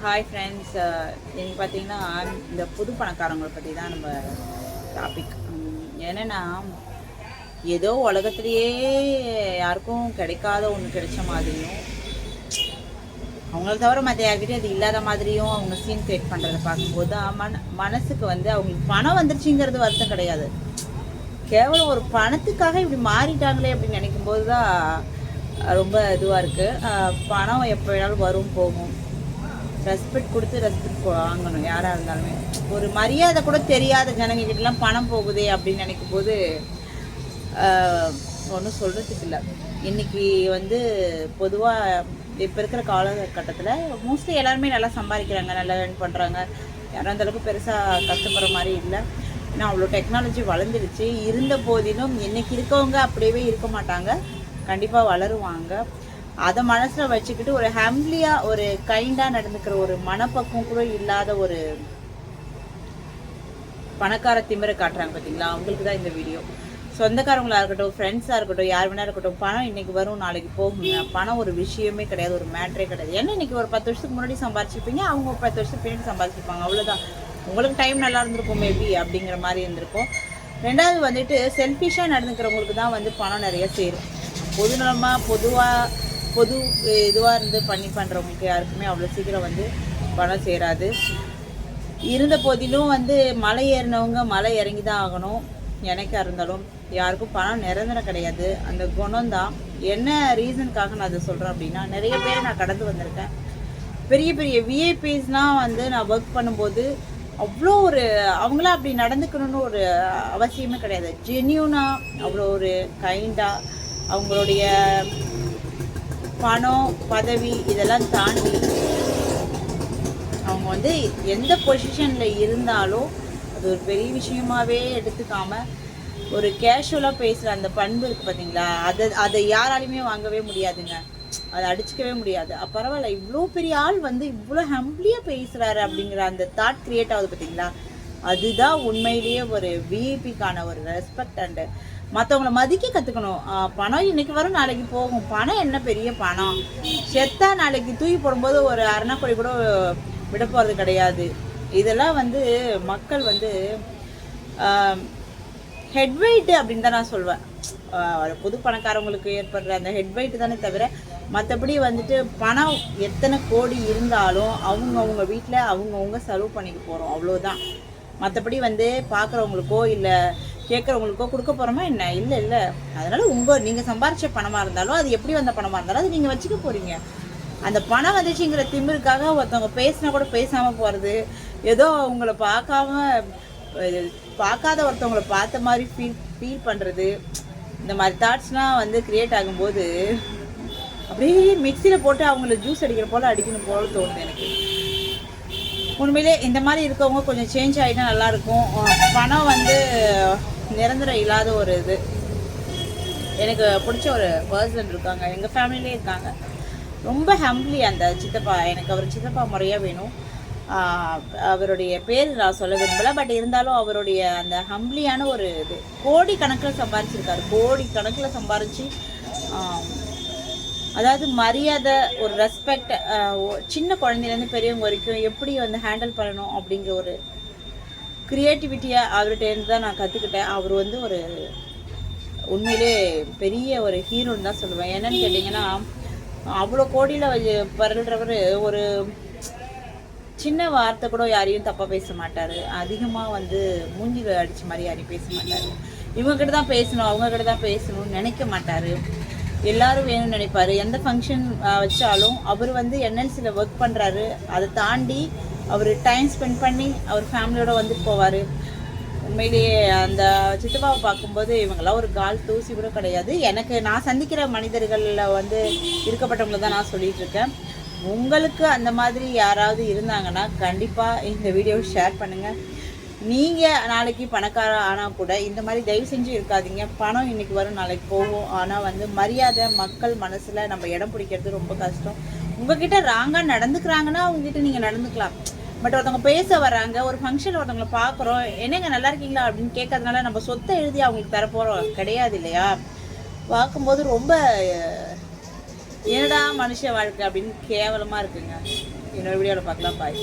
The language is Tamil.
Hi friends. இன்னைக்கு பார்த்தீங்கன்னா இந்த புது பணக்காரங்களை பற்றி தான் நம்ம டாபிக். என்னென்னா, ஏதோ உலகத்துலேயே யாருக்கும் கிடைக்காத ஒன்று கிடைச்ச மாதிரியும், அவங்கள தவிர மற்ற யார்கிட்டயும் அது இல்லாத மாதிரியும் அவங்க சீன் கிரியேட் பண்ணுறதை பார்க்கும்போது தான் மனசுக்கு வந்து அவங்களுக்கு பணம் வந்துருச்சுங்கிறது வருத்தம் கிடையாது. கேவலம் ஒரு பணத்துக்காக இப்படி மாறிட்டாங்களே அப்படின்னு நினைக்கும்போது தான் ரொம்ப இதுவாக இருக்குது. பணம் எப்போ வேணாலும் வரும் போகும். ரெஸ்பெக்ட் கொடுத்து ரெஸ்பெக்ட் வாங்கணும் யாராக இருந்தாலுமே. ஒரு மரியாதை கூட தெரியாத ஜனங்கக்கிட்டலாம் பணம் போகுதே அப்படின்னு நினைக்கும் போது ஒன்றும் சொல்கிறதுக்கு இல்லை. இன்றைக்கி வந்து பொதுவாக இப்போ இருக்கிற காலகட்டத்தில் மோஸ்ட்லி எல்லாருமே நல்லா சம்பாதிக்கிறாங்க, நல்லா ஏர்ன் பண்ணுறாங்க. யாரும் அந்தளவுக்கு பெருசாக கஷ்டப்படுற மாதிரி இல்லை. ஏன்னா அவ்வளோ டெக்னாலஜி வளர்ந்துடுச்சு. இருந்த போதிலும் இன்றைக்கி இருக்கவங்க அப்படியே இருக்க மாட்டாங்க, கண்டிப்பாக வளருவாங்க. அதை மனசில் வச்சுக்கிட்டு ஒரு ஹம்பிளியாக ஒரு கைண்டாக நடந்துக்கிற ஒரு மனப்பக்குவம் கூட இல்லாத ஒரு பணக்கார திமிரை காட்டுறாங்க பார்த்தீங்களா, அவங்களுக்கு தான் இந்த வீடியோ. சொந்தக்காரங்களாக இருக்கட்டும், ஃப்ரெண்ட்ஸாக இருக்கட்டும், யார் வேணா இருக்கட்டும், பணம் இன்றைக்கி வரும் நாளைக்கு போகுங்க. பணம் ஒரு விஷயமே கிடையாது, ஒரு மேட்ரே கிடையாது. ஏன்னா இன்றைக்கி ஒரு 10 வருஷத்துக்கு முன்னாடி சம்பாரிச்சிருப்பீங்க, அவங்க ஒரு 10 வருஷத்துக்கு பின்னாடி சம்பாதிச்சிருப்பாங்க, அவ்வளோதான். உங்களுக்கு டைம் நல்லா இருந்திருக்கும் மேபி, அப்படிங்கிற மாதிரி இருந்திருக்கும். ரெண்டாவது வந்துட்டு செல்ஃபிஷாக நடந்துக்கிறவங்களுக்கு தான் வந்து பணம் நிறைய சேரும். பொது இதுவாக இருந்து பண்ணுறவங்களுக்கு யாருக்குமே அவ்வளோ சீக்கிரம் வந்து பணம் சேராது. இருந்த போதிலும் வந்து மலை ஏறினவங்க மலை இறங்கி தான் ஆகணும். எனக்காக இருந்தாலும் யாருக்கும் பணம் நிரந்தரம் கிடையாது. அந்த குணம் தான். என்ன ரீசனுக்காக நான் அதை சொல்கிறேன் அப்படின்னா, நிறைய பேர் நான் கடந்து வந்திருக்கேன். பெரிய பெரிய விஐபிஸ்லாம் வந்து நான் ஒர்க் பண்ணும்போது அவ்வளோ ஒரு அவங்களாம் அப்படி நடந்துக்கணும்னு ஒரு அவசியமே கிடையாது. ஜென்யூனாக அவ்வளோ ஒரு கைண்டாக அவங்களுடைய பணம் பதவி இதெல்லாம் தாண்டி அவங்க வந்து எந்த பொசிஷனில் இருந்தாலும் அது ஒரு பெரிய விஷயமாகவே எடுத்துக்காமல் ஒரு கேஷுவலாக பேசுகிற அந்த பண்பு இருக்குது பார்த்தீங்களா, அதை யாராலையுமே வாங்கவே முடியாதுங்க. அதை அடிச்சுக்கவே முடியாது. பரவாயில்ல, இவ்வளோ பெரிய ஆள் வந்து இவ்வளோ ஹம்பிளியாக பேசுகிறாரு அப்படிங்கிற அந்த தாட் க்ரியேட் ஆகுது பார்த்தீங்களா, அதுதான் உண்மையிலேயே ஒரு விஐபிக்கான ஒரு ரெஸ்பெக்ட். அண்டு மற்றவங்கள மதிக்க கற்றுக்கணும். பணம் இன்றைக்கி வரும் நாளைக்கு போகும். பணம் என்ன பெரிய பணம், செத்தா நாளைக்கு தூக்கி போடும்போது ஒரு அரணாக்கொடி கூட விட போகிறது கிடையாது. இதெல்லாம் வந்து மக்கள் வந்து ஹெட்வெயிட்டு அப்படின்னு தான் நான் சொல்வேன். புது பணக்காரவங்களுக்கு ஏற்படுற அந்த ஹெட்வெயிட்டு தானே தவிர மற்றபடி வந்துட்டு பணம் எத்தனை கோடி இருந்தாலும் அவங்கவுங்க வீட்டில் அவங்கவுங்க செலவு பண்ணிக்க போகிறோம், அவ்வளோதான். மற்றபடி வந்து பார்க்குறவங்களுக்கோ இல்லை கேட்குறவங்களுக்கோ கொடுக்க போகிறோமா என்ன? இல்லை இல்லை. அதனால் நீங்கள் சம்பாரித்த பணமாக இருந்தாலும் அது எப்படி வந்த பணமாக இருந்தாலும் அது நீங்கள் வச்சுக்க போகிறீங்க. அந்த பணம் வந்துச்சுங்கிற திமிருக்காக ஒருத்தவங்க பேசினா கூட பேசாமல் போகிறது, ஏதோ அவங்கள பார்க்காத ஒருத்தவங்களை பார்த்த மாதிரி ஃபீல் பண்ணுறது, இந்த மாதிரி தாட்ஸ்லாம் வந்து க்ரியேட் ஆகும்போது அப்படியே மிக்சியில் போட்டு அவங்கள ஜூஸ் அடிக்கிற போல் அடிக்கணும் போல தோணுது எனக்கு. உண்மையிலே இந்த மாதிரி இருக்கவங்க கொஞ்சம் சேஞ்ச் ஆகிட்டா நல்லாயிருக்கும். பணம் வந்து நிரந்தரம் இல்லாத ஒரு இது. எனக்கு பிடிச்ச ஒரு பர்சன் இருக்காங்க, எங்கள் ஃபேமிலியிலே இருக்காங்க. ரொம்ப ஹம்பிளி அந்த சித்தப்பா. எனக்கு அவர் சித்தப்பா முறையாக வேணும். அவருடைய பேர் நான் சொல்ல விரும்பலை, பட் இருந்தாலும் அவருடைய அந்த ஹம்பிளியான ஒரு இது. கோடி கணக்கில் சம்பாரிச்சிருக்காரு, கோடி கணக்கில் சம்பாரித்து அதாவது மரியாதை, ஒரு ரெஸ்பெக்ட், சின்ன குழந்தைலேருந்து பெரியவங்க வரைக்கும் எப்படி வந்து ஹேண்டில் பண்ணணும் அப்படிங்கிற ஒரு க்ரியேட்டிவிட்டியாக அவர்கிட்டேருந்து தான் நான் கற்றுக்கிட்டேன். அவர் வந்து ஒரு உண்மையிலே பெரிய ஒரு ஹீரோன்னு தான் சொல்லுவேன். என்னன்னு கேட்டிங்கன்னா, அவ்வளோ கோடியில் பரல்றவர் ஒரு சின்ன வார்த்தை கூட யாரையும் தப்பாக பேச மாட்டார். அதிகமாக வந்து மூஞ்சில் அடித்த மாதிரி யாரையும் பேச மாட்டார். இவங்ககிட்ட தான் பேசணும், அவங்கக்கிட்ட தான் பேசணும்னு நினைக்க மாட்டார். எல்லோரும் வேணும்னு நினைப்பார். எந்த ஃபங்க்ஷன் வச்சாலும் அவர் வந்து என்எல்சியில் ஒர்க் பண்ணுறாரு, அதை தாண்டி அவர் டைம் ஸ்பெண்ட் பண்ணி அவர் ஃபேமிலியோடு வந்துட்டு போவார். உண்மையிலேயே அந்த சித்தப்பாவை பார்க்கும்போது இவங்கெல்லாம் ஒரு கால் தூசி கூட கிடையாது. நான் சந்திக்கிற மனிதர்களில் வந்து இருக்கப்பட்டவங்களை தான் நான் சொல்லிகிட்ருக்கேன். உங்களுக்கு அந்த மாதிரி யாராவது இருந்தாங்கன்னா கண்டிப்பாக இந்த வீடியோவை ஷேர் பண்ணுங்கள். நீங்கள் நாளைக்கு பணக்கார ஆனால் கூட இந்த மாதிரி தயவு செஞ்சு இருக்காதீங்க. பணம் இன்றைக்கி வரும் நாளைக்கு போகும். ஆனால் வந்து மரியாதை மக்கள் மனசில் நம்ம இடம் பிடிக்கிறது ரொம்ப கஷ்டம். உங்ககிட்ட ராங்காக நடந்துக்கிறாங்கன்னா அவங்ககிட்ட நீங்கள் நடந்துக்கலாம். பட் ஒருத்தவங்க பேச வராங்க, ஒரு ஃபங்க்ஷனில் ஒருத்தவங்களை பார்க்குறோம், என்னங்க நல்லா இருக்கீங்களா அப்படின்னு கேட்கறதுனால நம்ம சொத்தை எழுதி அவங்களுக்கு தரப்போகிறோம் கிடையாது இல்லையா? பார்க்கும்போது ரொம்ப என்னடா மனுஷ வாழ்க்கை அப்படின்னு கேவலமாக இருக்குங்க. இன்னொரு வீடியோவில் பார்க்கலாம். பாய்.